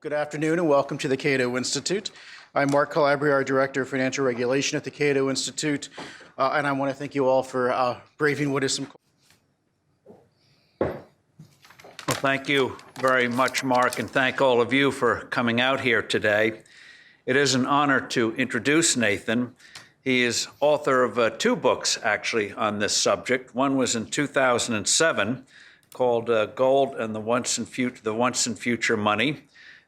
Good afternoon and welcome to the Cato Institute. I'm Mark Calabria, our Director of Financial Regulation at the Cato Institute, and I want to thank you all for braving what is some... Well, thank you very much, Mark, and thank all of you for coming out here today. It is an honor to introduce Nathan. He is author of two books, actually, on this subject. One was in 2007 called Gold and the Once and Future Money,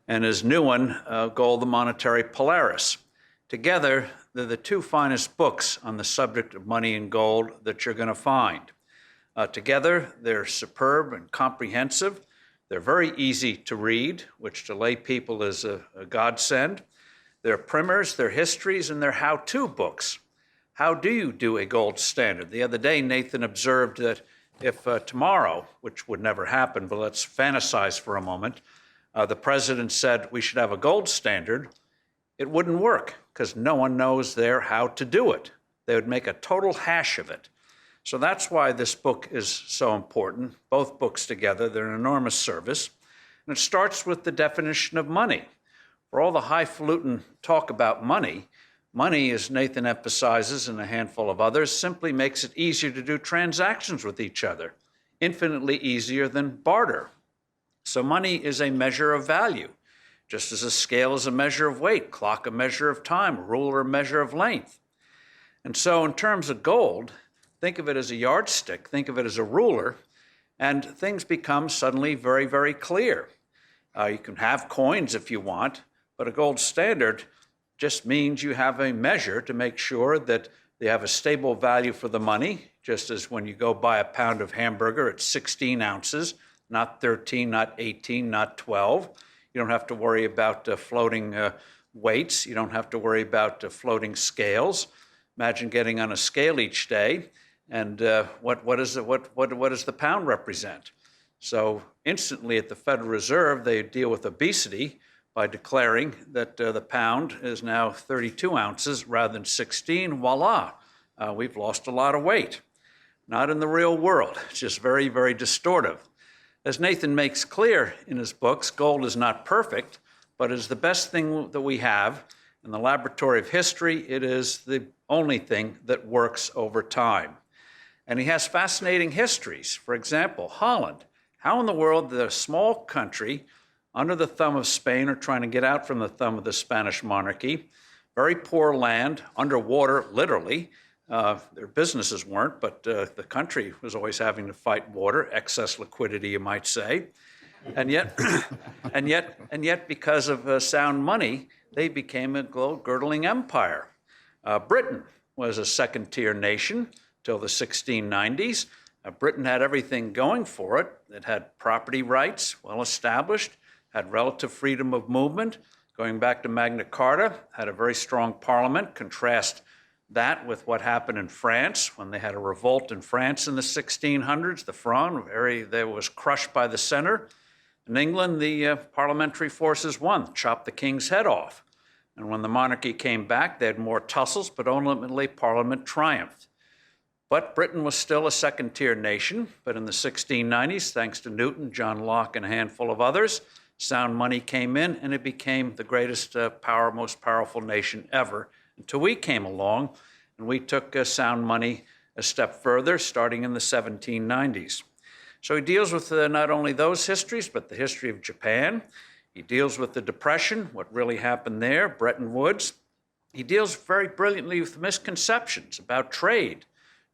and his new one, Gold, the Monetary Polaris. Together, they're the two finest books on the subject of money and gold that you're going to find. Together, they're superb and comprehensive. They're very easy to read, which to lay people is a godsend. They're primers, they're histories, and they're how-to books. How do you do a gold standard? The other day, Nathan observed that if tomorrow, which would never happen, but let's fantasize for a moment, the president said we should have a gold standard, it wouldn't work because no one knows there how to do it. They would make a total hash of it. So that's why this book is so important. Both books together, they're an enormous service. And it starts with the definition of money. For all the highfalutin talk about money, money, as Nathan emphasizes and a handful of others, simply makes it easier to do transactions with each other, infinitely easier than barter. So money is a measure of value, just as a scale is a measure of weight, clock a measure of time, a ruler a measure of length. And so in terms of gold, think of it as a yardstick, think of it as a ruler, and things become suddenly very, very clear. You can have coins if you want, but a gold standard just means you have a measure to make sure that they have a stable value for the money, just as when you go buy a pound of hamburger, it's 16 ounces, not 13, not 18, not 12. You don't have to worry about floating weights. You don't have to worry about floating scales. Imagine getting on a scale each day, and what does the pound represent? So instantly at the Federal Reserve, they deal with obesity by declaring that the pound is now 32 ounces rather than 16. Voila, we've lost a lot of weight. Not in the real world. It's just very, very distortive. As Nathan makes clear in his books, gold is not perfect, but it is the best thing that we have. In the laboratory of history, it is the only thing that works over time. And he has fascinating histories. For example, Holland. How in the world did a small country under the thumb of Spain, or trying to get out from the thumb of the Spanish monarchy, very poor land, underwater, literally. Their businesses weren't, but the country was always having to fight water, excess liquidity, you might say. And yet, and yet, because of sound money, they became a girdling empire. Britain was a second-tier nation till the 1690s. Britain had everything going for it. It had property rights, well established, had relative freedom of movement, going back to Magna Carta, had a very strong parliament. Contrast that with what happened in France when they had a revolt in France in the 1600s. The Fronde there was crushed by the center. In England, the parliamentary forces won, chopped the king's head off. And when the monarchy came back, they had more tussles, but ultimately Parliament triumphed. But Britain was still a second-tier nation. But in the 1690s, thanks to Newton, John Locke, and a handful of others, sound money came in, and it became the greatest, most powerful nation ever, until we came along, and we took sound money a step further, starting in the 1790s. So he deals with not only those histories, but the history of Japan. He deals with the Depression, what really happened there, Bretton Woods. He deals very brilliantly with misconceptions about trade.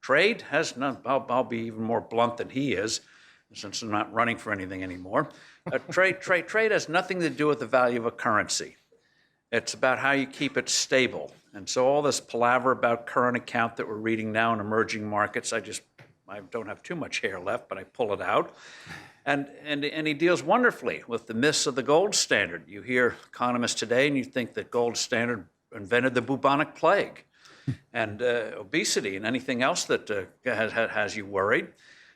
Trade has none, I'll be even more blunt than he is, since I'm not running for anything anymore. Trade has nothing to do with the value of a currency. It's about how you keep it stable. And so all this palaver about current account that we're reading now in emerging markets, I don't have too much hair left, but I pull it out. And he deals wonderfully with the myths of the gold standard. You hear economists today and you think that gold standard invented the bubonic plague and obesity and anything else that has you worried.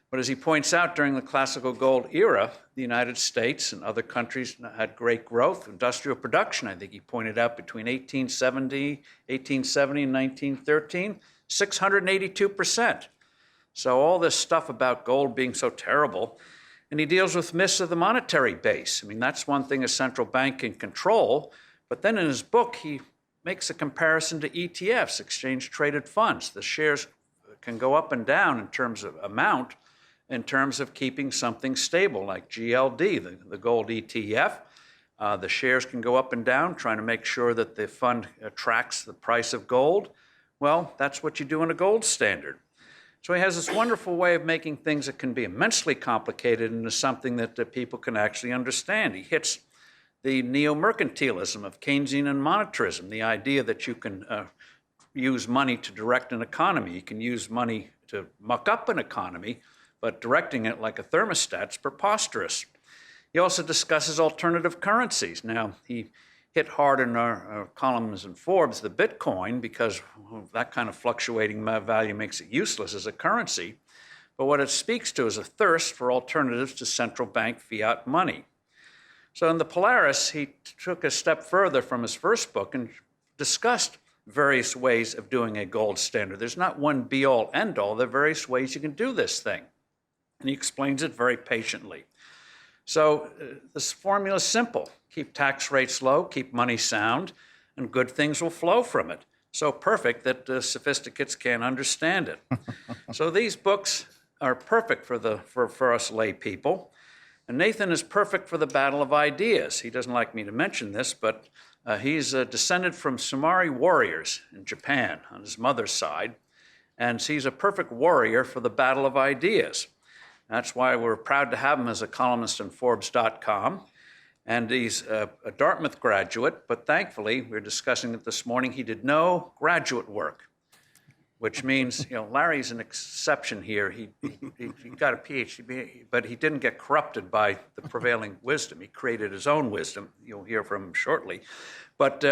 But as he points out, during the classical gold era, the United States and other countries had great growth. Industrial production, I think he pointed out, between 1870 and 1913, 682%. So all this stuff about gold being so terrible, And he deals with myths of the monetary base. I mean, that's one thing a central bank can control. But then in his book, he makes a comparison to ETFs, exchange-traded funds. The shares can go up and down in terms of amount, in terms of keeping something stable, like GLD, the gold ETF. The shares can go up and down, trying to make sure that the fund tracks the price of gold. Well, that's what you do in a gold standard. So he has this wonderful way of making things that can be immensely complicated into something that people can actually understand. He hits the neo-mercantilism of Keynesian monetarism, the idea that you can use money to direct an economy. You can use money to muck up an economy, but directing it like a thermostat's preposterous. He also discusses alternative currencies. Now, he hit hard in our columns in Forbes the Bitcoin because that kind of fluctuating value makes it useless as a currency. But what it speaks to is a thirst for alternatives to central bank fiat money. So in the Polaris, he took a step further from his first book and discussed various ways of doing a gold standard. There's not one be-all, end-all. There are various ways you can do this thing. And he explains it very patiently. So this formula is simple. Keep tax rates low, keep money sound, and good things will flow from it. So perfect that sophisticates can't understand it. So these books are perfect for us lay people. And Nathan is perfect for the battle of ideas. He doesn't like me to mention this, but he's descended from Sumari warriors in Japan on his mother's side. And he's a perfect warrior for the battle of ideas. That's why we're proud to have him as a columnist in Forbes.com. And he's a Dartmouth graduate, but thankfully, we were discussing it this morning, he did no graduate work, which means, Larry's an exception here. He got a PhD, but he didn't get corrupted by the prevailing wisdom. He created his own wisdom. You'll hear from him shortly. But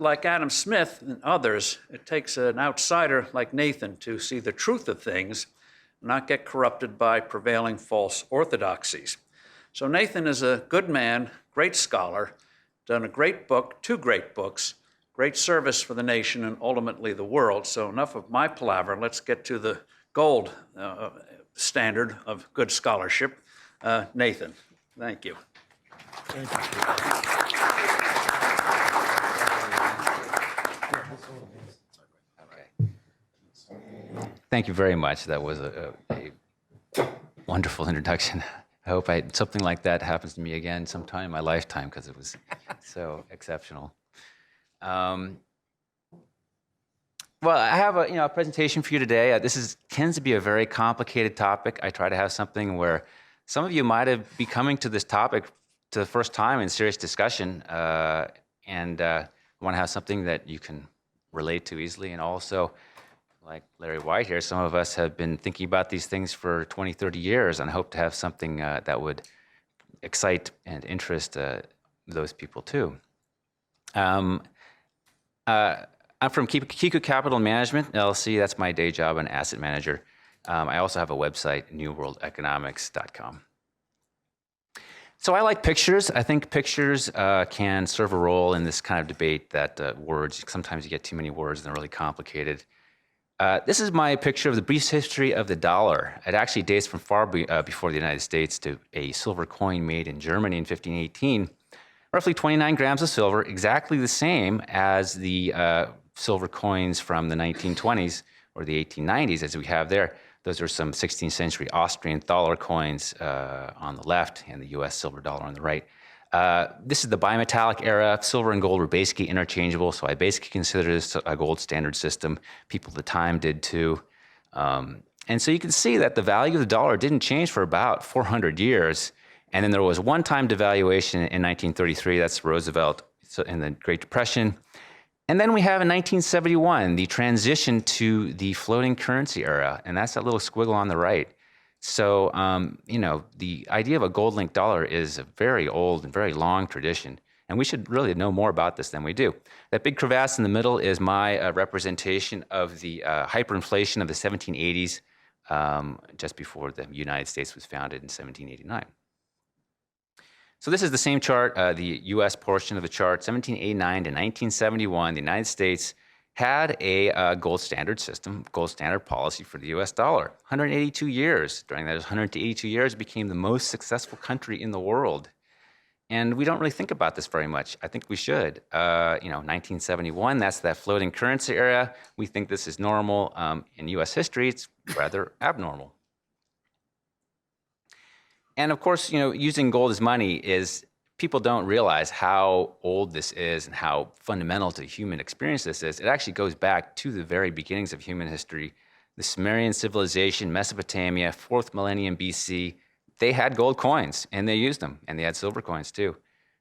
like Adam Smith and others, it takes an outsider like Nathan to see the truth of things, not get corrupted by prevailing false orthodoxies. So Nathan is a good man, great scholar, done a great book, 2 great books, great service for the nation and ultimately the world. So enough of my palaver. Let's get to the gold standard of good scholarship. Nathan, thank you. Thank you. Thank you very much. That was a wonderful introduction. I hope something like that happens to me again sometime in my lifetime because it was so exceptional. Well, I have a presentation for you today. This tends to be a very complicated topic. I try to have something where some of you might be coming to this topic to the first time in serious discussion, and want to have something that you can relate to easily. And also, like Larry White here, some of us have been thinking about these things for 20, 30 years and hope to have something that would excite and interest those people too. I'm from Cato Capital Management, LLC. That's my day job, an asset manager. I also have a website, newworldeconomics.com. So I like pictures. I think pictures can serve a role in this kind of debate that words, sometimes you get too many words and they're really complicated. This is my picture of the brief history of the dollar. It actually dates from far before the United States to a silver coin made in Germany in 1518. Roughly 29 grams of silver, exactly the same as the silver coins from the 1920s or the 1890s as we have there. Those are some 16th century Austrian thaler coins on the left and the US silver dollar on the right. This is the bimetallic era. Silver and gold were basically interchangeable, so I basically consider this a gold standard system. People at the time did too. And so you can see that the value of the dollar didn't change for about 400 years. And then there was one-time devaluation in 1933. That's Roosevelt in the Great Depression. And then we have in 1971, the transition to the floating currency era. And that's that little squiggle on the right. So, the idea of a gold-linked dollar is a very old and very long tradition. And we should really know more about this than we do. That big crevasse in the middle is my representation of the hyperinflation of the 1780s, just before the United States was founded in 1789. So this is the same chart, the U.S. portion of the chart, 1789 to 1971. The United States had a gold standard system, gold standard policy for the US dollar. 182 years. During those 182 years, it became the most successful country in the world. And we don't really think about this very much. I think we should. 1971, that's that floating currency era. We think this is normal. In US history, it's rather abnormal. And of course, using gold as money people don't realize how old this is and how fundamental to human experience this is. It actually goes back to the very beginnings of human history. The Sumerian civilization, Mesopotamia, 4th millennium BC, they had gold coins and they used them, and they had silver coins too.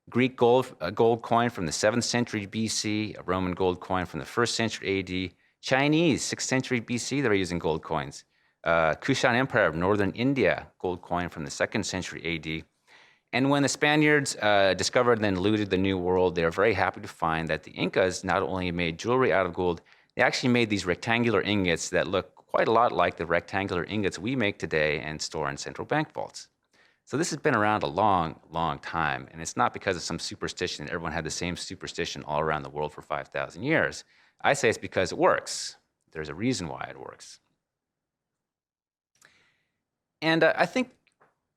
Greek a gold coin from the 7th century BC, a Roman gold coin from the 1st century AD, Chinese, 6th century BC, they were using gold coins. Kushan Empire of northern India, gold coin from the 2nd century AD. And when the Spaniards discovered and then looted the New World, they were very happy to find that the Incas not only made jewelry out of gold, they actually made these rectangular ingots that look quite a lot like the rectangular ingots we make today and store in central bank vaults. So this has been around a long, long time, and it's not because of some superstition that everyone had the same superstition all around the world for 5,000 years. I say it's because it works. There's a reason why it works. And I think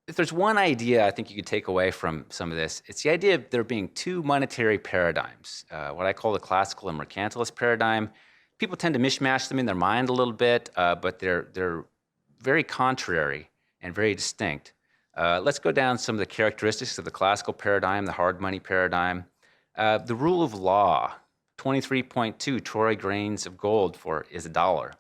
if there's one idea I think you could take away from some of this, it's the idea of there being two monetary paradigms, what I call the classical and mercantilist paradigm. People tend to mishmash them in their mind a little bit, but they're very contrary and very distinct. Let's go down some of the characteristics of the classical paradigm, the hard money paradigm. The rule of law, 23.2 troy grains of gold is $1,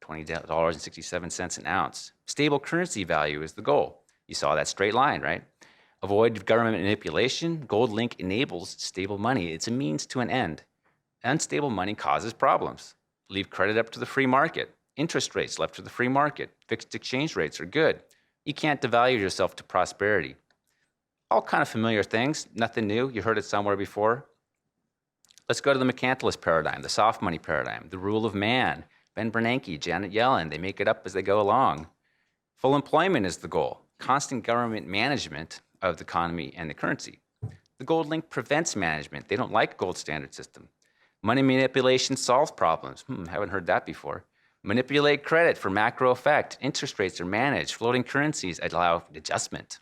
$20.67 an ounce. Stable currency value is the goal. You saw that straight line, right? Avoid government manipulation. Gold link enables stable money. It's a means to an end. Unstable money causes problems. Leave credit up to the free market. Interest rates left to the free market. Fixed exchange rates are good. You can't devalue yourself to prosperity. All kind of familiar things, nothing new. You heard it somewhere before. Let's go to the mercantilist paradigm, the soft money paradigm, the rule of man. Ben Bernanke, Janet Yellen, they make it up as they go along. Full employment is the goal. Constant government management of the economy and the currency. The gold link prevents management. They don't like gold standard system. Money manipulation solves problems. Haven't heard that before. Manipulate credit for macro effect. Interest rates are managed. Floating currencies allow adjustment.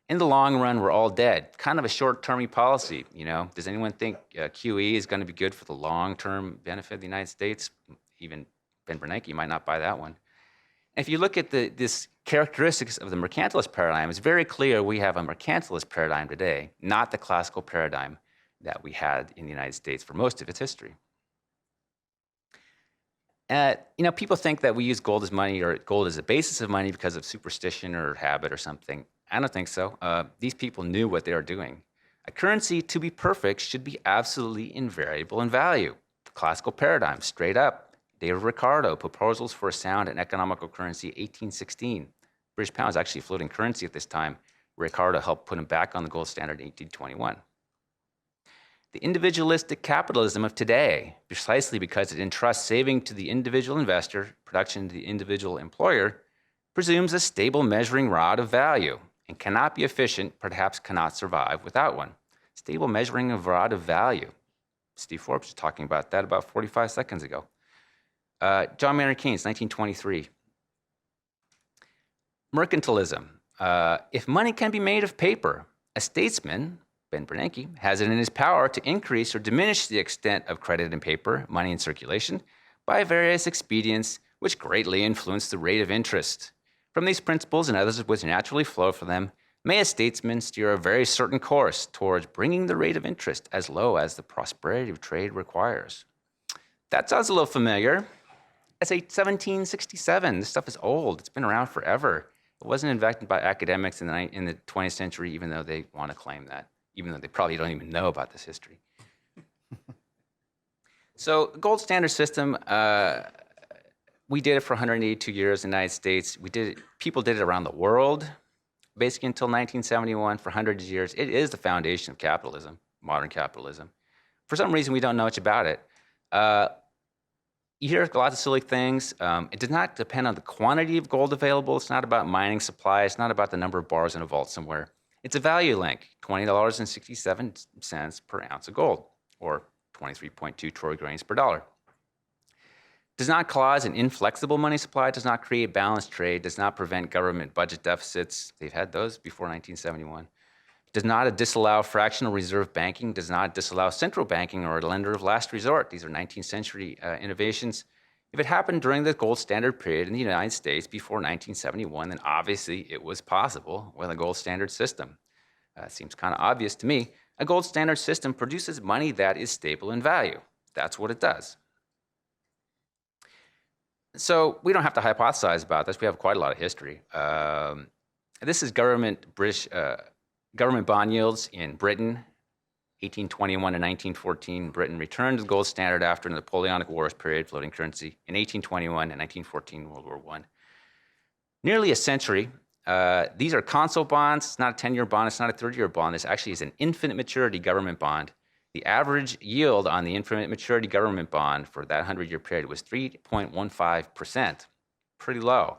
In the long run, we're all dead. Kind of a short-termy policy, Does anyone think QE is going to be good for the long-term benefit of the United States? Even Ben Bernanke might not buy that one. If you look at this characteristics of the mercantilist paradigm, it's very clear we have a mercantilist paradigm today, not the classical paradigm that we had in the United States for most of its history. People think that we use gold as money or gold as a basis of money because of superstition or habit or something. I don't think so. These people knew what they were doing. A currency, to be perfect, should be absolutely invariable in value. The classical paradigm, straight up. David Ricardo, Proposals for a Sound and Economical Currency, 1816. British pound is actually a floating currency at this time. Ricardo helped put him back on the gold standard in 1821. The individualistic capitalism of today, precisely because it entrusts saving to the individual investor, production to the individual employer, presumes a stable measuring rod of value and cannot be efficient, perhaps cannot survive without one. Stable measuring of rod of value. Steve Forbes was talking about that about 45 seconds ago. John Maynard Keynes, 1923. Mercantilism. If money can be made of paper, a statesman, Ben Bernanke, has it in his power to increase or diminish the extent of credit in paper, money in circulation, by various expedients which greatly influence the rate of interest. From these principles and others which naturally flow from them, may a statesman steer a very certain course towards bringing the rate of interest as low as the prosperity of trade requires. That sounds a little familiar. It's 1767. This stuff is old. It's been around forever. It wasn't invented by academics in the 20th century, even though they want to claim that, even though they probably don't even know about this history. So the gold standard system, we did it for 182 years in the United States. People did it around the world, basically until 1971, for hundreds of years. It is the foundation of capitalism, modern capitalism. For some reason, we don't know much about it. You hear lots of silly things. It does not depend on the quantity of gold available. It's not about mining supply. It's not about the number of bars in a vault somewhere. It's a value link, $20.67 per ounce of gold, or 23.2 troy grains per dollar. does not cause an inflexible money supply, does not create balanced trade, does not prevent government budget deficits. They've had those before 1971. Does not disallow fractional reserve banking, does not disallow central banking or a lender of last resort. These are 19th century innovations. If it happened during the gold standard period in the United States before 1971, then obviously it was possible with a gold standard system. Seems kind of obvious to me. A gold standard system produces money that is stable in value. That's what it does. So we don't have to hypothesize about this. We have quite a lot of history. This is government bond yields in Britain, 1821 to 1914. Britain returned to the gold standard after the Napoleonic Wars period, floating currency, in 1821 and 1914, World War I. Nearly a century. These are console bonds. It's not a 10-year bond. It's not a 30-year bond. This actually is an infinite maturity government bond. The average yield on the infinite maturity government bond for that 100-year period was 3.15%. Pretty low.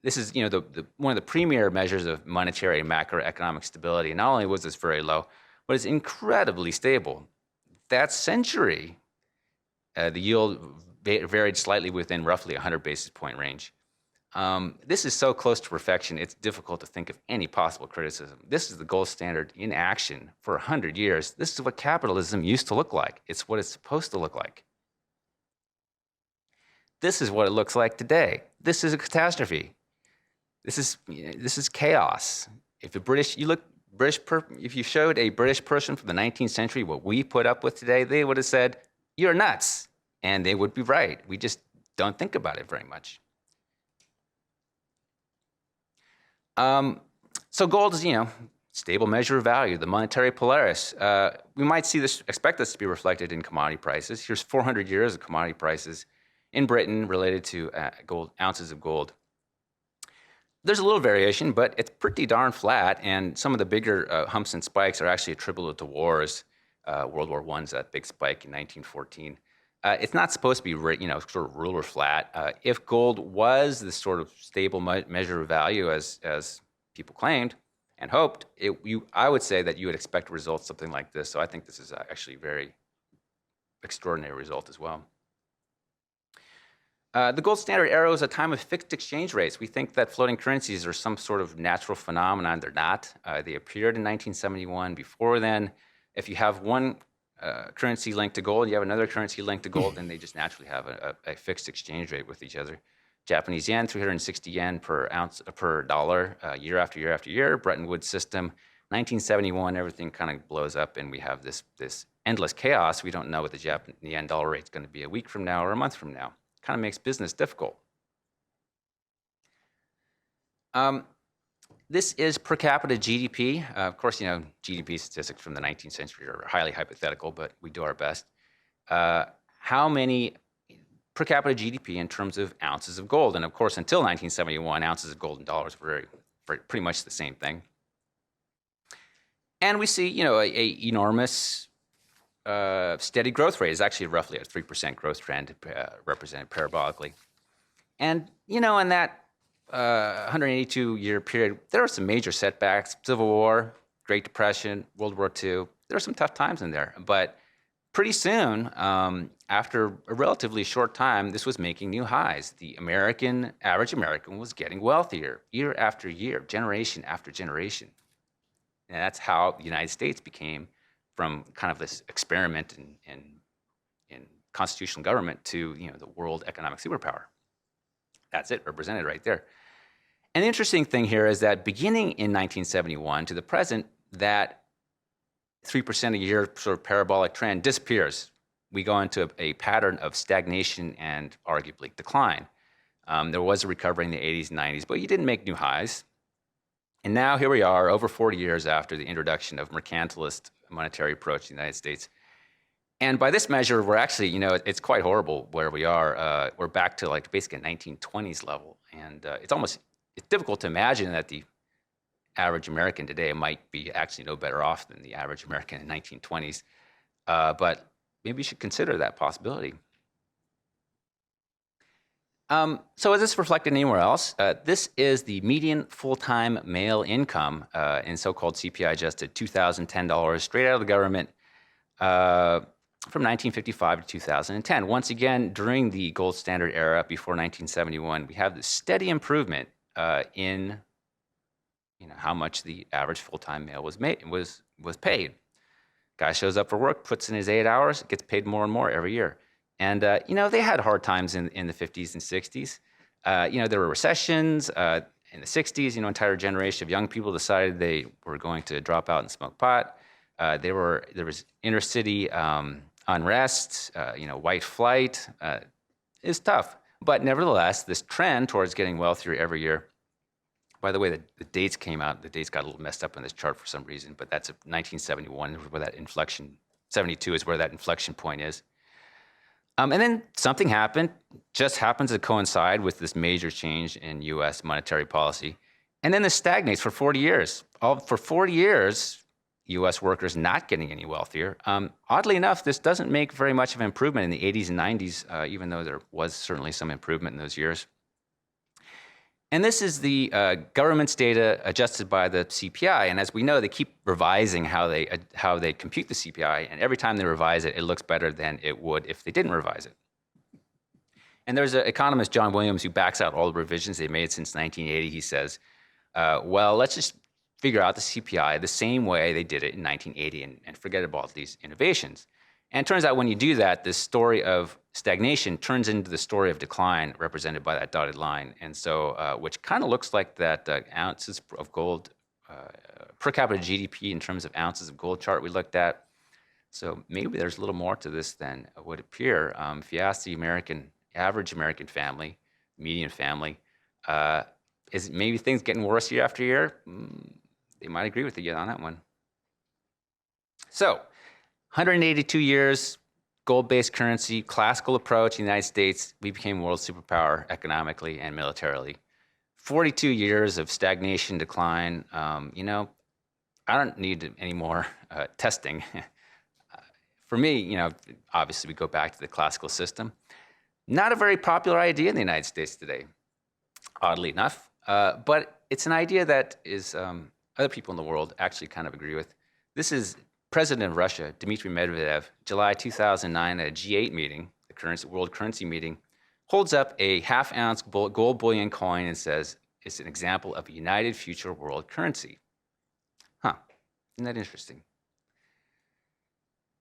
This is, one of the premier measures of monetary and macroeconomic stability. And not only was this very low, but it's incredibly stable. That century, the yield varied slightly within roughly 100 basis point range. This is so close to perfection, it's difficult to think of any possible criticism. This is the gold standard in action for 100 years. This is what capitalism used to look like. It's what it's supposed to look like. This is what it looks like today. This is a catastrophe. This is chaos. If you showed a British person from the 19th century what we put up with today, they would have said, "You're nuts," and they would be right. We just don't think about it very much. So gold is, stable measure of value, the monetary Polaris. We might expect this to be reflected in commodity prices. Here's 400 years of commodity prices in Britain related to ounces of gold. There's a little variation, but it's pretty darn flat, and some of the bigger humps and spikes are actually attributable to wars. World War I's that big spike in 1914. It's not supposed to be, sort of ruler flat. If gold was this sort of stable measure of value, as people claimed and hoped, I would say that you would expect results something like this. So I think this is actually a very extraordinary result as well. The gold standard era is a time of fixed exchange rates. We think that floating currencies are some sort of natural phenomenon. They're not. They appeared in 1971. Before then, if you have one currency linked to gold, you have another currency linked to gold, and they just naturally have a fixed exchange rate with each other. Japanese yen, 360 yen per dollar, year after year after year. Bretton Woods system, 1971, everything kind of blows up, and we have this endless chaos. We don't know what the yen dollar rate is going to be a week from now or a month from now. Kind of makes business difficult. This is per capita GDP. Of course, GDP statistics from the 19th century are highly hypothetical, but we do our best. How many per capita GDP in terms of ounces of gold? And of course, until 1971, ounces of gold and dollars were pretty much the same thing. And we see, a enormous steady growth rate. Is actually roughly a 3% growth trend represented parabolically. And, in that 182-year period, there are some major setbacks: Civil War, Great Depression, World War II. There are some tough times in there. But pretty soon, after a relatively short time, this was making new highs. The average American was getting wealthier year after year, generation after generation. And that's how the United States became from kind of this experiment in constitutional government to the world economic superpower. That's it, represented right there. And the interesting thing here is that beginning in 1971 to the present, that 3% a year sort of parabolic trend disappears. We go into a pattern of stagnation and arguably decline. There was a recovery in the 80s and 90s, but you didn't make new highs. And now here we are, over 40 years after the introduction of mercantilist monetary approach to the United States. And by this measure, we're actually, it's quite horrible where we are. We're back to basically a 1920s level. And it's difficult to imagine that the average American today might be actually no better off than the average American in the 1920s. But maybe you should consider that possibility. So is this reflected anywhere else? This is the median full-time male income in so-called CPI-adjusted $2,010 straight out of the government. from 1955 to 2010. Once again, during the gold standard era before 1971, we have this steady improvement in how much the average full-time male was paid. Guy shows up for work, puts in his 8 hours, gets paid more and more every year. And they had hard times in the 50s and 60s. There were recessions in the 60s. Entire generation of young people decided they were going to drop out and smoke pot. There was inner city unrest. White flight is tough. But nevertheless, this trend towards getting wealthier every year. By the way, the dates came out. The dates got a little messed up on this chart for some reason, but that's 1971, where that inflection. 72 is where that inflection point is. And then something happened, just happens to coincide with this major change in U.S. monetary policy. And then this stagnates for 40 years. For 40 years, U.S. workers not getting any wealthier. Oddly enough, this doesn't make very much of an improvement in the 80s and 90s, even though there was certainly some improvement in those years. And this is the government's data adjusted by the CPI. And as we know, they keep revising how they compute the CPI. And every time they revise it, it looks better than it would if they didn't revise it. And there's an economist, John Williams, who backs out all the revisions they've made since 1980. He says, well, let's just figure out the CPI the same way they did it in 1980 and forget about these innovations. And it turns out when you do that, this story of stagnation turns into the story of decline represented by that dotted line. And so, which kind of looks like that ounces of gold, per capita GDP in terms of ounces of gold chart we looked at. So maybe there's a little more to this than would appear. If you ask the average American family, median family, is maybe things getting worse year after year? They might agree with you on that one. So, 182 years, gold-based currency, classical approach in the United States. We became world superpower economically and militarily. 42 years of stagnation, decline. I don't need any more testing. For me, obviously we go back to the classical system. Not a very popular idea in the United States today, oddly enough. But it's an idea that is other people in the world actually kind of agree with. This is President of Russia, Dmitry Medvedev, July 2009 at a G8 meeting, the World Currency meeting, holds up a half-ounce gold bullion coin and says, it's an example of a united future world currency. Isn't that interesting?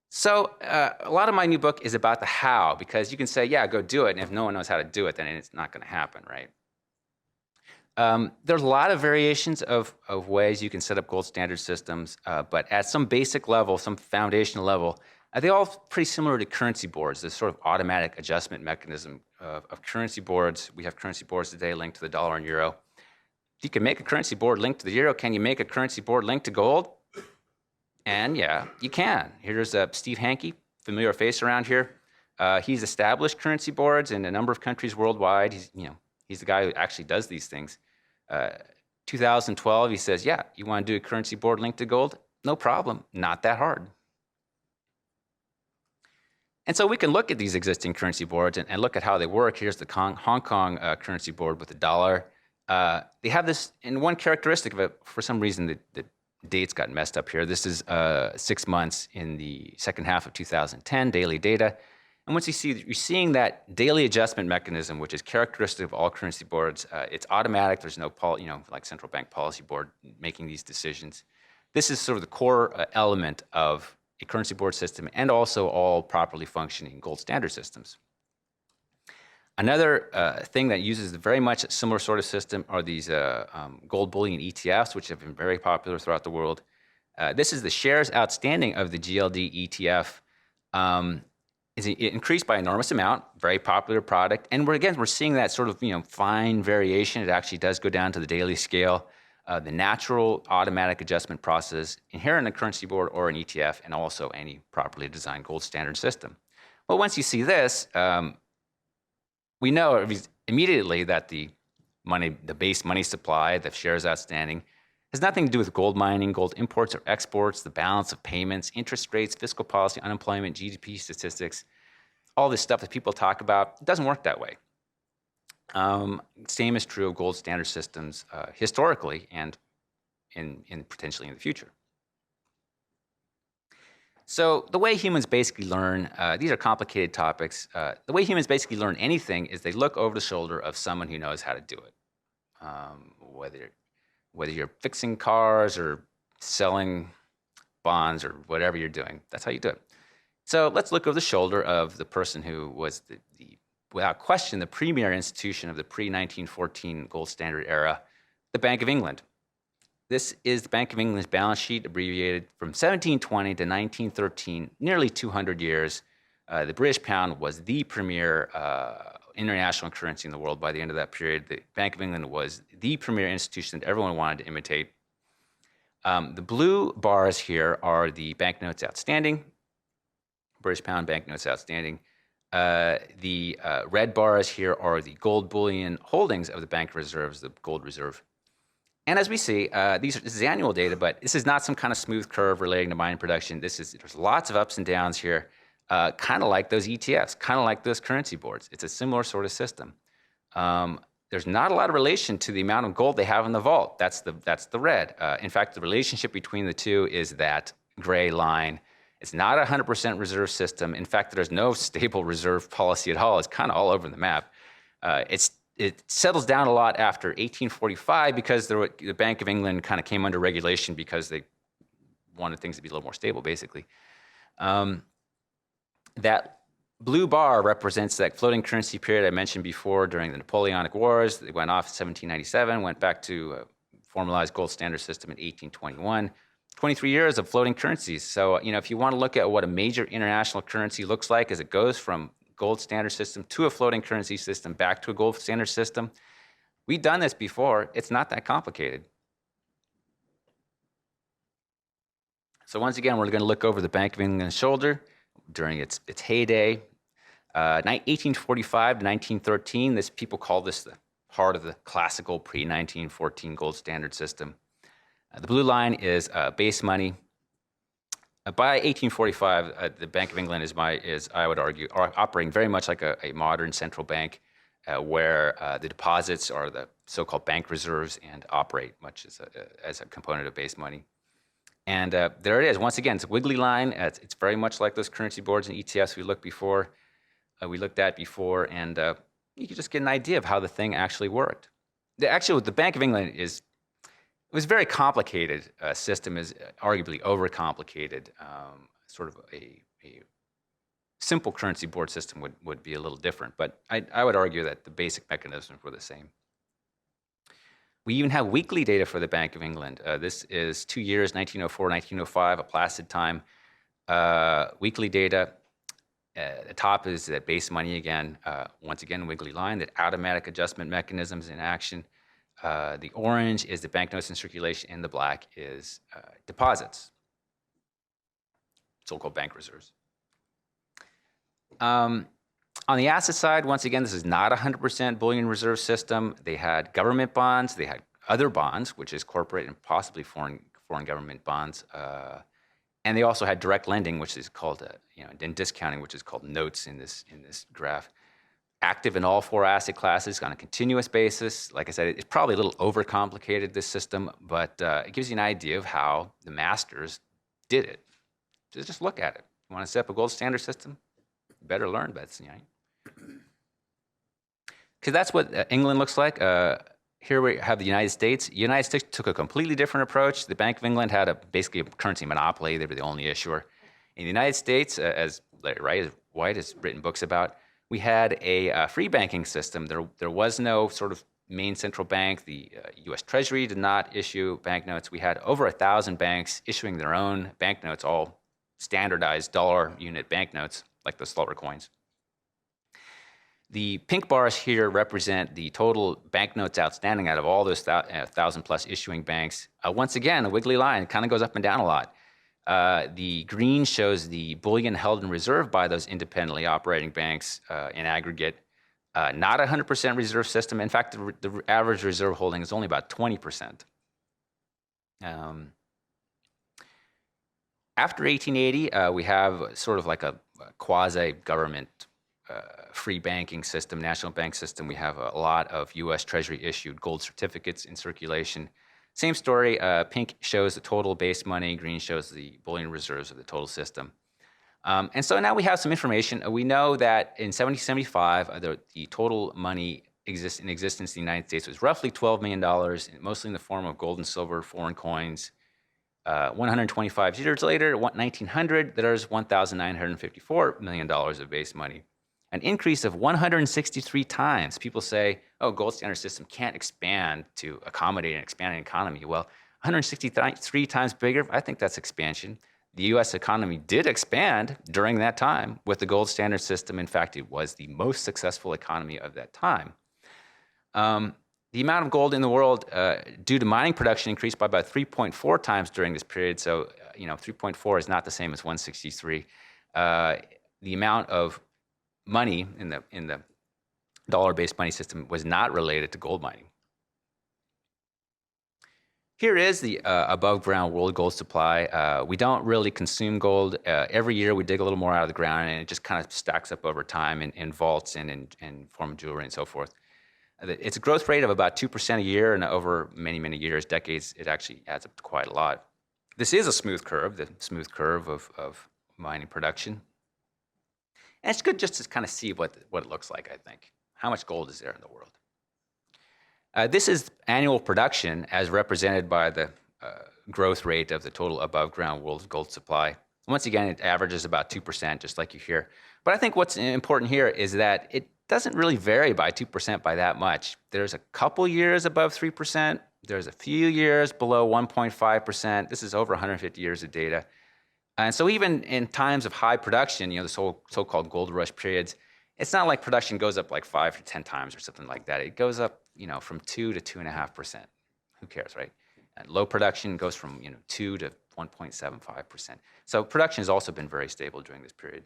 So a lot of my new book is about the how, because you can say, yeah, go do it, and if no one knows how to do it, then it's not going to happen, right? There's a lot of variations of ways you can set up gold standard systems, but at some basic level, some foundational level, they all pretty similar to currency boards, this sort of automatic adjustment mechanism of currency boards. We have currency boards today linked to the dollar and euro. You can make a currency board linked to the euro. Can you make a currency board linked to gold? And yeah, you can. Here's Steve Hankey, familiar face around here. He's established currency boards in a number of countries worldwide. He's the guy who actually does these things. 2012, he says, yeah, you want to do a currency board linked to gold? No problem, not that hard. And so we can look at these existing currency boards and look at how they work. Here's the Hong Kong currency board with the dollar. They have this, and one characteristic of it, for some reason, the dates got messed up here. This is 6 months in the second half of 2010, daily data. And once you're seeing that daily adjustment mechanism, which is characteristic of all currency boards, it's automatic. There's no, like central bank policy board making these decisions. This is sort of the core element of a currency board system and also all properly functioning gold standard systems. Another thing that uses very much a similar sort of system are these gold bullion ETFs, which have been very popular throughout the world. This is the shares outstanding of the GLD ETF. It increased by an enormous amount, very popular product. And we're seeing that sort of fine variation. It actually does go down to the daily scale. The natural automatic adjustment process inherent in a currency board or an ETF, and also any properly designed gold standard system. Well, once you see this, we know immediately that the base money supply, the shares outstanding, has nothing to do with gold mining, gold imports or exports, the balance of payments, interest rates, fiscal policy, unemployment, GDP statistics, all this stuff that people talk about. It doesn't work that way. Same is true of gold standard systems historically and potentially in the future. So the way humans basically learn, these are complicated topics. The way humans basically learn anything is they look over the shoulder of someone who knows how to do it. Whether you're fixing cars or selling bonds or whatever you're doing, that's how you do it. So let's look over the shoulder of the person who was without question, the premier institution of the pre-1914 gold standard era, the Bank of England. This is the Bank of England's balance sheet, abbreviated from 1720 to 1913, nearly 200 years. The British pound was the premier international currency in the world by the end of that period. The Bank of England was the premier institution that everyone wanted to imitate. The blue bars here are the banknotes outstanding, British pound banknotes outstanding. The red bars here are the gold bullion holdings of the Bank Reserves, the gold reserve. And as we see, this is annual data, but this is not some kind of smooth curve relating to mine production. There's lots of ups and downs here, kind of like those ETFs, kind of like those currency boards. It's a similar sort of system. There's not a lot of relation to the amount of gold they have in the vault. That's the red. In fact, the relationship between the two is that gray line. It's not a 100% reserve system. In fact, there's no stable reserve policy at all. It's kind of all over the map. It settles down a lot after 1845 because the Bank of England kind of came under regulation because they wanted things to be a little more stable, basically. That blue bar represents that floating currency period I mentioned before during the Napoleonic Wars. They went off in 1797, went back to a formalized gold standard system in 1821. 23 years of floating currencies. So, if you want to look at what a major international currency looks like as it goes from gold standard system to a floating currency system back to a gold standard system, we've done this before. It's not that complicated. So once again, we're going to look over the Bank of England's shoulder during its heyday. 1845 to 1913, people call this the heart of the classical pre-1914 gold standard system. The blue line is base money. By 1845, the Bank of England is, I would argue, operating very much like a modern central bank, where the deposits are the so-called bank reserves and operate much as a component of base money. And there it is. Once again, it's a wiggly line. It's very much like those currency boards and ETFs we looked at before, and you can just get an idea of how the thing actually worked. The Bank of England it was a very complicated system, is arguably overcomplicated. Sort of a simple currency board system would be a little different, but I would argue that the basic mechanisms were the same. We even have weekly data for the Bank of England. This is 2 years, 1904, 1905, a placid time. Weekly data. The top is that base money again, once again, wiggly line, that automatic adjustment mechanisms in action. The orange is the banknotes in circulation, and the black is deposits, so-called bank reserves. On the asset side, once again, this is not a 100% bullion reserve system. They had government bonds, they had other bonds, which is corporate and possibly foreign government bonds, and they also had direct lending, which is called, and discounting, which is called notes in this graph. Active in all four asset classes on a continuous basis. Like I said, it's probably a little overcomplicated, this system, but it gives you an idea of how the masters did it. Just look at it. You want to set up a gold standard system? You better learn, because that's what England looks like. Here we have the United States. The United States took a completely different approach. The Bank of England had basically a currency monopoly. They were the only issuer. In the United States, as Larry White has written books about, we had a free banking system. There was no sort of main central bank. The U.S. Treasury did not issue banknotes. We had over 1,000 banks issuing their own banknotes, all standardized dollar unit banknotes, like the Slaughter coins. The pink bars here represent the total banknotes outstanding out of all those 1,000-plus issuing banks. Once again, a wiggly line. It kind of goes up and down a lot. The green shows the bullion held in reserve by those independently operating banks in aggregate. Not a 100% reserve system. In fact, the average reserve holding is only about 20%. After 1880, we have sort of like a quasi-government free banking system, national bank system. We have a lot of U.S. Treasury issued gold certificates in circulation. Same story. Pink shows the total base money. Green shows the bullion reserves of the total system. And so now we have some information. We know that in 1775, the total money in existence in the United States was roughly $12 million, mostly in the form of gold and silver, foreign coins. 125 years later, 1900, there's $1,954 million of base money, an increase of 163 times. People say, oh, gold standard system can't expand to accommodate an expanding economy. Well, 163 times bigger, I think that's expansion. The U.S. economy did expand during that time with the gold standard system. In fact, it was the most successful economy of that time. The amount of gold in the world due to mining production increased by about 3.4 times during this period. So, 3.4 is not the same as 163. The amount of money in the dollar-based money system was not related to gold mining. Here is the above-ground world gold supply. We don't really consume gold. Every year we dig a little more out of the ground, and it just kind of stacks up over time in vaults and in form of jewelry and so forth. It's a growth rate of about 2% a year, and over many, many years, decades, it actually adds up to quite a lot. This is a smooth curve, the smooth curve of mining production. And it's good just to kind of see what it looks like, I think. How much gold is there in the world? This is annual production as represented by the growth rate of the total above-ground world gold supply. Once again, it averages about 2%, just like you hear. But I think what's important here is that it doesn't really vary by 2% by that much. There's a couple years above 3%. There's a few years below 1.5%. This is over 150 years of data. And so even in times of high production, the so-called gold rush periods, it's not like production goes up like 5 to 10 times or something like that. It goes up, from 2 to 2.5%. Who cares, right? And low production goes from 2 to 1.75%. So production has also been very stable during this period.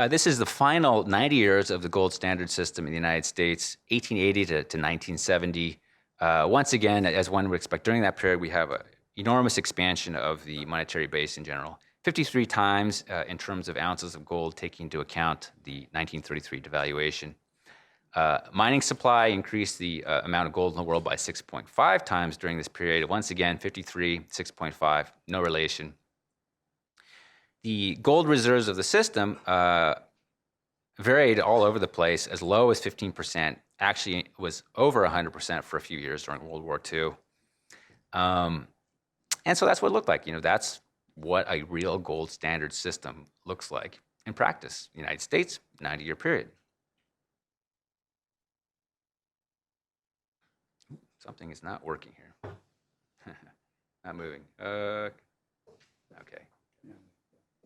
This is the final 90 years of the gold standard system in the United States, 1880 to 1970. Once again, as one would expect, during that period, we have an enormous expansion of the monetary base in general. 53 times in terms of ounces of gold, taking into account the 1933 devaluation. Mining supply increased the amount of gold in the world by 6.5 times during this period. Once again, 53, 6.5, no relation. The gold reserves of the system varied all over the place, as low as 15%, actually was over 100% for a few years during World War II. And so that's what it looked like. That's what a real gold standard system looks like in practice. United States, 90-year period. Something is not working here. Not moving. Okay.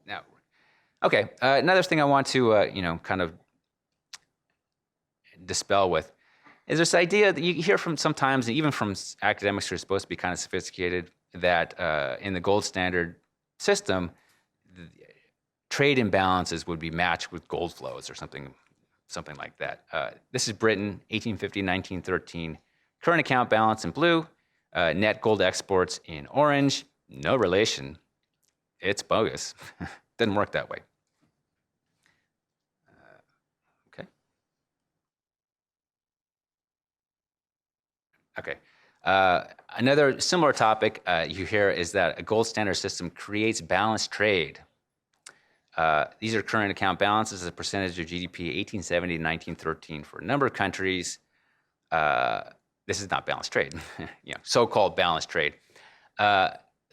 Now, okay. Another thing I want to, kind of dispel with is this idea that you hear from sometimes, even from academics who are supposed to be kind of sophisticated, that in the gold standard system, trade imbalances would be matched with gold flows or something like that. This is Britain, 1850, 1913. Current account balance in blue, net gold exports in orange, no relation. It's bogus. Doesn't work that way. Okay. Okay. Another similar topic you hear is that a gold standard system creates balanced trade. These are current account balances as a percentage of GDP, 1870 to 1913 for a number of countries. This is not balanced trade, so-called balanced trade.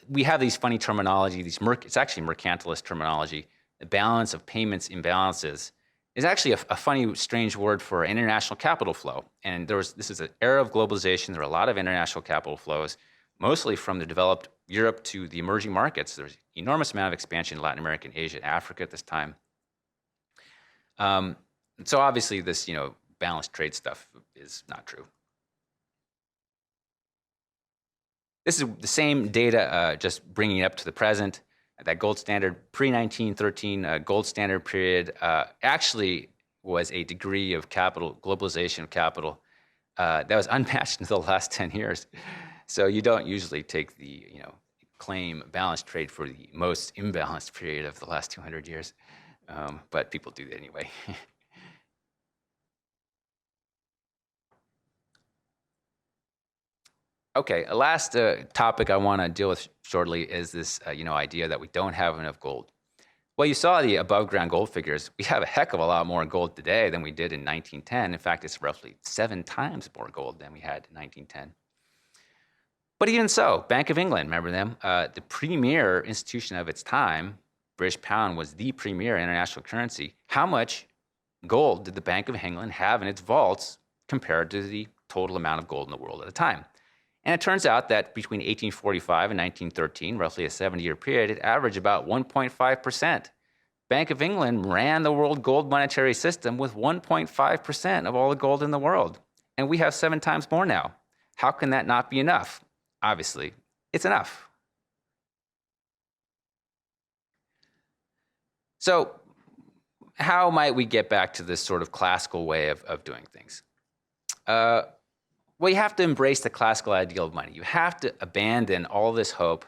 We have these funny terminology, it's actually mercantilist terminology. The balance of payments imbalances is actually a funny, strange word for international capital flow. And this is an era of globalization. There are a lot of international capital flows, mostly from the developed Europe to the emerging markets. There's an enormous amount of expansion in Latin America and Asia, Africa at this time. So obviously this, balanced trade stuff is not true. This is the same data, just bringing it up to the present. That gold standard pre-1913 gold standard period actually was a degree of capital, globalization of capital, that was unmatched until the last 10 years. So you don't usually take the, claim balanced trade for the most imbalanced period of the last 200 years, but people do that anyway. Okay, a last topic I want to deal with shortly is this, idea that we don't have enough gold. Well, you saw the above ground gold figures. We have a heck of a lot more gold today than we did in 1910. In fact, it's roughly 7 times more gold than we had in 1910. But even so, Bank of England, remember them? The premier institution of its time, British pound was the premier international currency. How much gold did the Bank of England have in its vaults compared to the total amount of gold in the world at the time? And it turns out that between 1845 and 1913, roughly a 70-year period, it averaged about 1.5%. Bank of England ran the world gold monetary system with 1.5% of all the gold in the world. And we have 7 times more now. How can that not be enough? Obviously, it's enough. So how might we get back to this sort of classical way of doing things? Well, you have to embrace the classical ideal of money. You have to abandon all this hope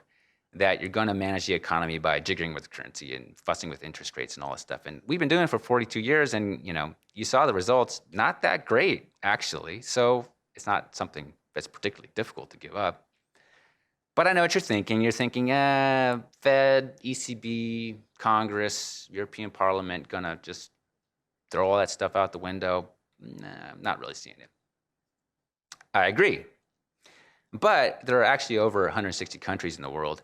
that you're going to manage the economy by jiggering with the currency and fussing with interest rates and all this stuff. And we've been doing it for 42 years, and you saw the results. Not that great, actually. So it's not something that's particularly difficult to give up. But I know what you're thinking. You're thinking, Fed, ECB, Congress, European Parliament, gonna just throw all that stuff out the window. Nah, I'm not really seeing it. I agree. But there are actually over 160 countries in the world.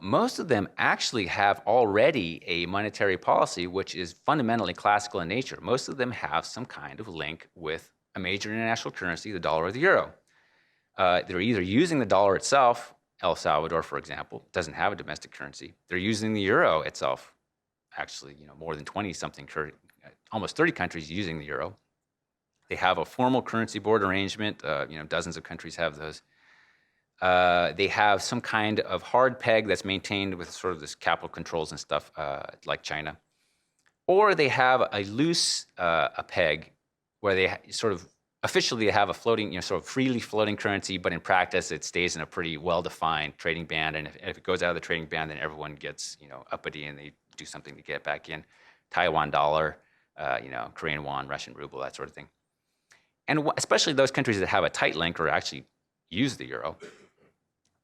Most of them actually have already a monetary policy which is fundamentally classical in nature. Most of them have some kind of link with a major international currency, the dollar or the euro. They're either using the dollar itself. El Salvador, for example, doesn't have a domestic currency. They're using the euro itself. Actually, more than 20-something, almost 30 countries using the euro. They have a formal currency board arrangement. Dozens of countries have those. They have some kind of hard peg that's maintained with sort of this capital controls and stuff, like China. Or they have a loose a peg where they sort of officially have a floating, sort of freely floating currency, but in practice it stays in a pretty well-defined trading band. And if it goes out of the trading band, then everyone gets, uppity and they do something to get back in. Taiwan dollar, Korean won, Russian ruble, that sort of thing. And especially those countries that have a tight link or actually use the euro,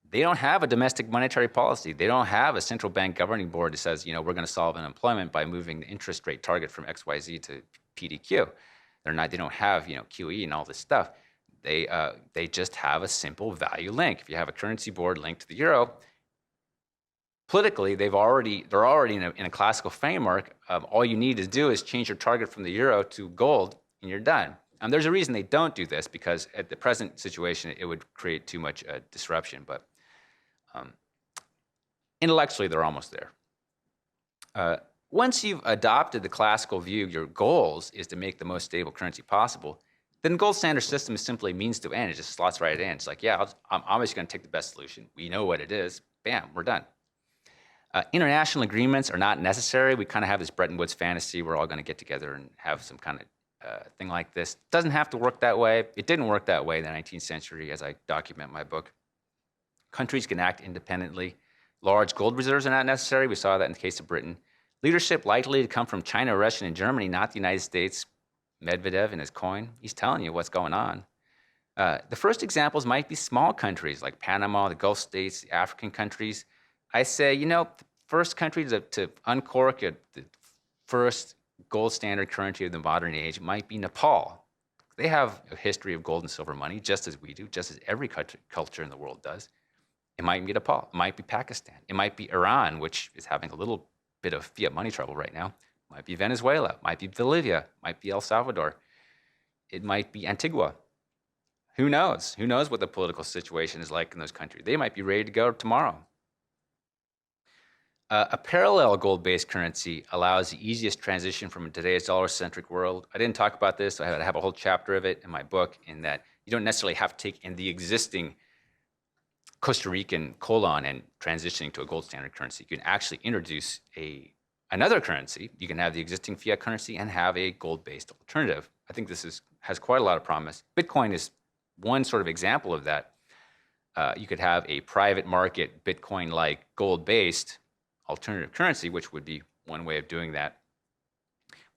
they don't have a domestic monetary policy. They don't have a central bank governing board that says, we're going to solve unemployment by moving the interest rate target from XYZ to PDQ. They don't have, QE and all this stuff. They just have a simple value link. If you have a currency board linked to the euro, politically, they're already in a classical framework. All you need to do is change your target from the euro to gold, and you're done. There's a reason they don't do this, because at the present situation, it would create too much disruption. But intellectually, they're almost there. Once you've adopted the classical view, your goals is to make the most stable currency possible, then the gold standard system is simply a means to end. It just slots right in. It's like, yeah, I'm obviously going to take the best solution. We know what it is. Bam, we're done. International agreements are not necessary. We kind of have this Bretton Woods fantasy. We're all going to get together and have some kind of thing like this. Doesn't have to work that way. It didn't work that way in the 19th century, as I document in my book. Countries can act independently. Large gold reserves are not necessary. We saw that in the case of Britain. Leadership likely to come from China, Russia, and Germany, not the United States. Medvedev and his coin, he's telling you what's going on. The first examples might be small countries like Panama, the Gulf states, the African countries. I say, the first country to uncork the first gold standard currency of the modern age might be Nepal. They have a history of gold and silver money, just as we do, just as every culture in the world does. It might be Nepal. It might be Pakistan. It might be Iran, which is having a little bit of fiat money trouble right now. It might be Venezuela. It might be Bolivia. It might be El Salvador. It might be Antigua. Who knows? Who knows what the political situation is like in those countries? They might be ready to go tomorrow. A parallel gold-based currency allows the easiest transition from today's dollar-centric world. I didn't talk about this. I have a whole chapter of it in my book, in that you don't necessarily have to take in the existing Costa Rican colon and transitioning to a gold standard currency. You can actually introduce another currency. You can have the existing fiat currency and have a gold-based alternative. I think this has quite a lot of promise. Bitcoin is one sort of example of that. You could have a private market Bitcoin-like gold-based alternative currency, which would be one way of doing that.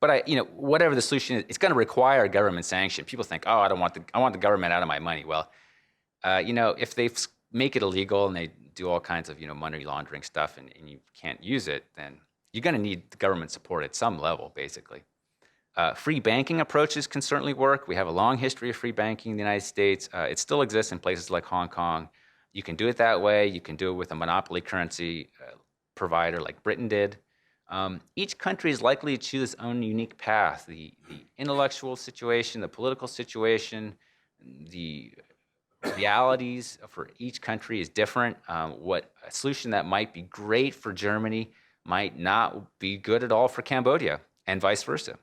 But whatever the solution is, it's going to require government sanction. People think, oh, I want the government out of my money. Well, if they make it illegal and they do all kinds of, money laundering stuff and you can't use it, then you're going to need the government support at some level, basically. Free banking approaches can certainly work. We have a long history of free banking in the United States. It still exists in places like Hong Kong. You can do it that way. You can do it with a monopoly currency provider like Britain did. Each country is likely to choose its own unique path. The intellectual situation, the political situation, the realities for each country is different. What a solution that might be great for Germany might not be good at all for Cambodia, and vice versa.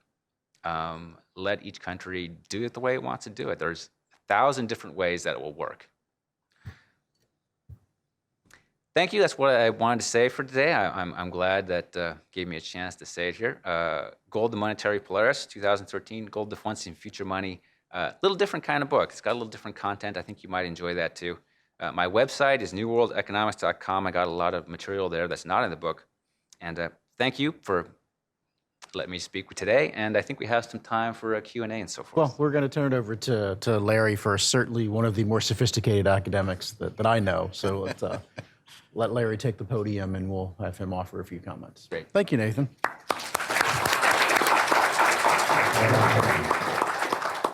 Let each country do it the way it wants to do it. There's 1,000 different ways that it will work. Thank you. That's what I wanted to say for today. I'm glad that gave me a chance to say it here. Gold, the Monetary Polaris, 2013, Gold Defense and Future Money. Little different kind of book. It's got a little different content. I think you might enjoy that too. My website is newworldeconomics.com. I got a lot of material there that's not in the book. And thank you for letting me speak today. And I think we have some time for a Q&A and so forth. Well, we're going to turn it over to Larry first, certainly one of the more sophisticated academics that I know. So let's let Larry take the podium and we'll have him offer a few comments. Great. Thank you, Nathan.